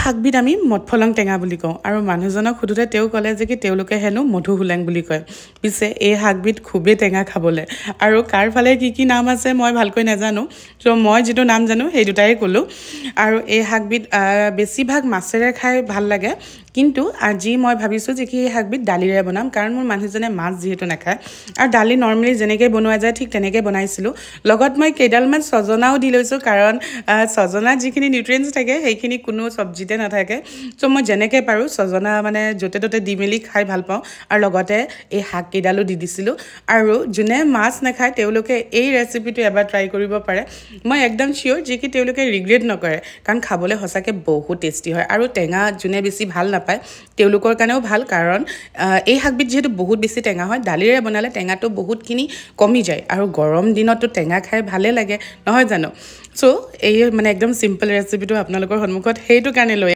শাকবিধ আমি মঠফলং টেঙা বুলি কওঁ আৰু মানুহজনক সুধোতে তেওঁ ক'লে যে কি তেওঁলোকে হেনো মধুহুলেং বুলি কয় পিছে এই শাকবিধ খুবেই টেঙা খাবলৈ আৰু কাৰ ফালে কি নাম আছে মই ভালকৈ নাজানো তো মই যেটো নাম জানো সেই দুটাই ক'লো আৰু এই শাকবিধ বেছিভাগ মাছেৰে খাই ভাল লাগে কিন্তু আজি মই ভাবিছোঁ যে কি এই শাকবিধ দালিৰে বনাম কাৰণ মোৰ মানুহজনে মাছ যেহেতু নাখায় আৰু দালি নৰ্মেলি যেনেকৈ বনোৱা যায় ঠিক তেনেকৈ বনাইছিলোঁ লগত মই কেইডালমান সজনাও দি লৈছোঁ কাৰণ সজনাত যিখিনি নিউট্ৰিয়েন্টছ থাকে সেইখিনি কোনো চব্জিতে নাথাকে তো মই যেনেকৈ পাৰোঁ সজনা মানে য'তে ত'তে দি মেলি খাই ভাল পাওঁ আৰু লগতে এই শাক কেইডালো দি দিছিলোঁ আৰু যোনে মাছ নাখায় তেওঁলোকে এই ৰেচিপিটো এবাৰ ট্ৰাই কৰিব পাৰে মই একদম চিয়'ৰ যে কি তেওঁলোকে ৰিগ্ৰেট নকৰে কাৰণ খাবলৈ সঁচাকৈ বহুত টেষ্টি হয় আৰু টেঙা যোনে বেছি ভাল নাপায় তেওঁলোকৰ কাৰণেও ভাল কাৰণ এই শাকবিধ যেহেতু বহুত বেছি টেঙা হয় দালিৰে বনালে টেঙাটো বহুতখিনি কমি যায় আৰু গৰম দিনততো টেঙা খাই ভালে লাগে নহয় জানো সো এই মানে একদম সিম্পল ৰেচিপিটো আপোনালোকৰ সন্মুখত সেইটো কাৰণে লৈ